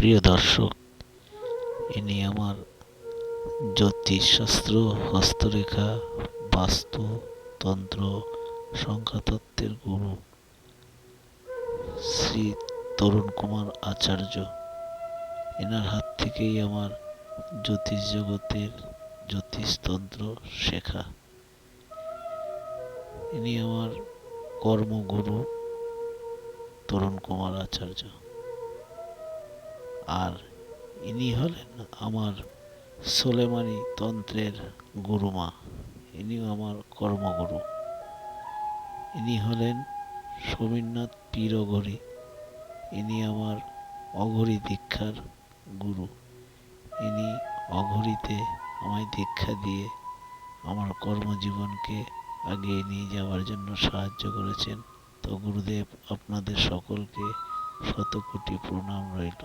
প্রিয় দর্শক, ইনি আমার জ্যোতিষশাস্ত্র, হস্তরেখা, বাস্তু, তন্ত্র, সংখ্যাতত্ত্বের গুরু শ্রী তরুণ কুমার আচার্য। এনার হাত থেকেই আমার জ্যোতিষ জগতের জ্যোতিষতন্ত্র শেখা। ইনি আমার কর্মগুরু তরুণ কুমার আচার্য, আর ইনি হলেন আমার সোলেমানি তন্ত্রের গুরুমা। ইনিও আমার কর্মগুরু। ইনি হলেন সমীরনাথ পীর অঘরী। ইনি আমার অঘরী দীক্ষার গুরু। ইনি অঘরীতে আমায় দীক্ষা দিয়ে আমার কর্মজীবনকে এগিয়ে নিয়ে যাওয়ার জন্য সাহায্য করেছেন। তো গুরুদেব, আপনাদের সকলকে শতকোটি প্রণাম রইল।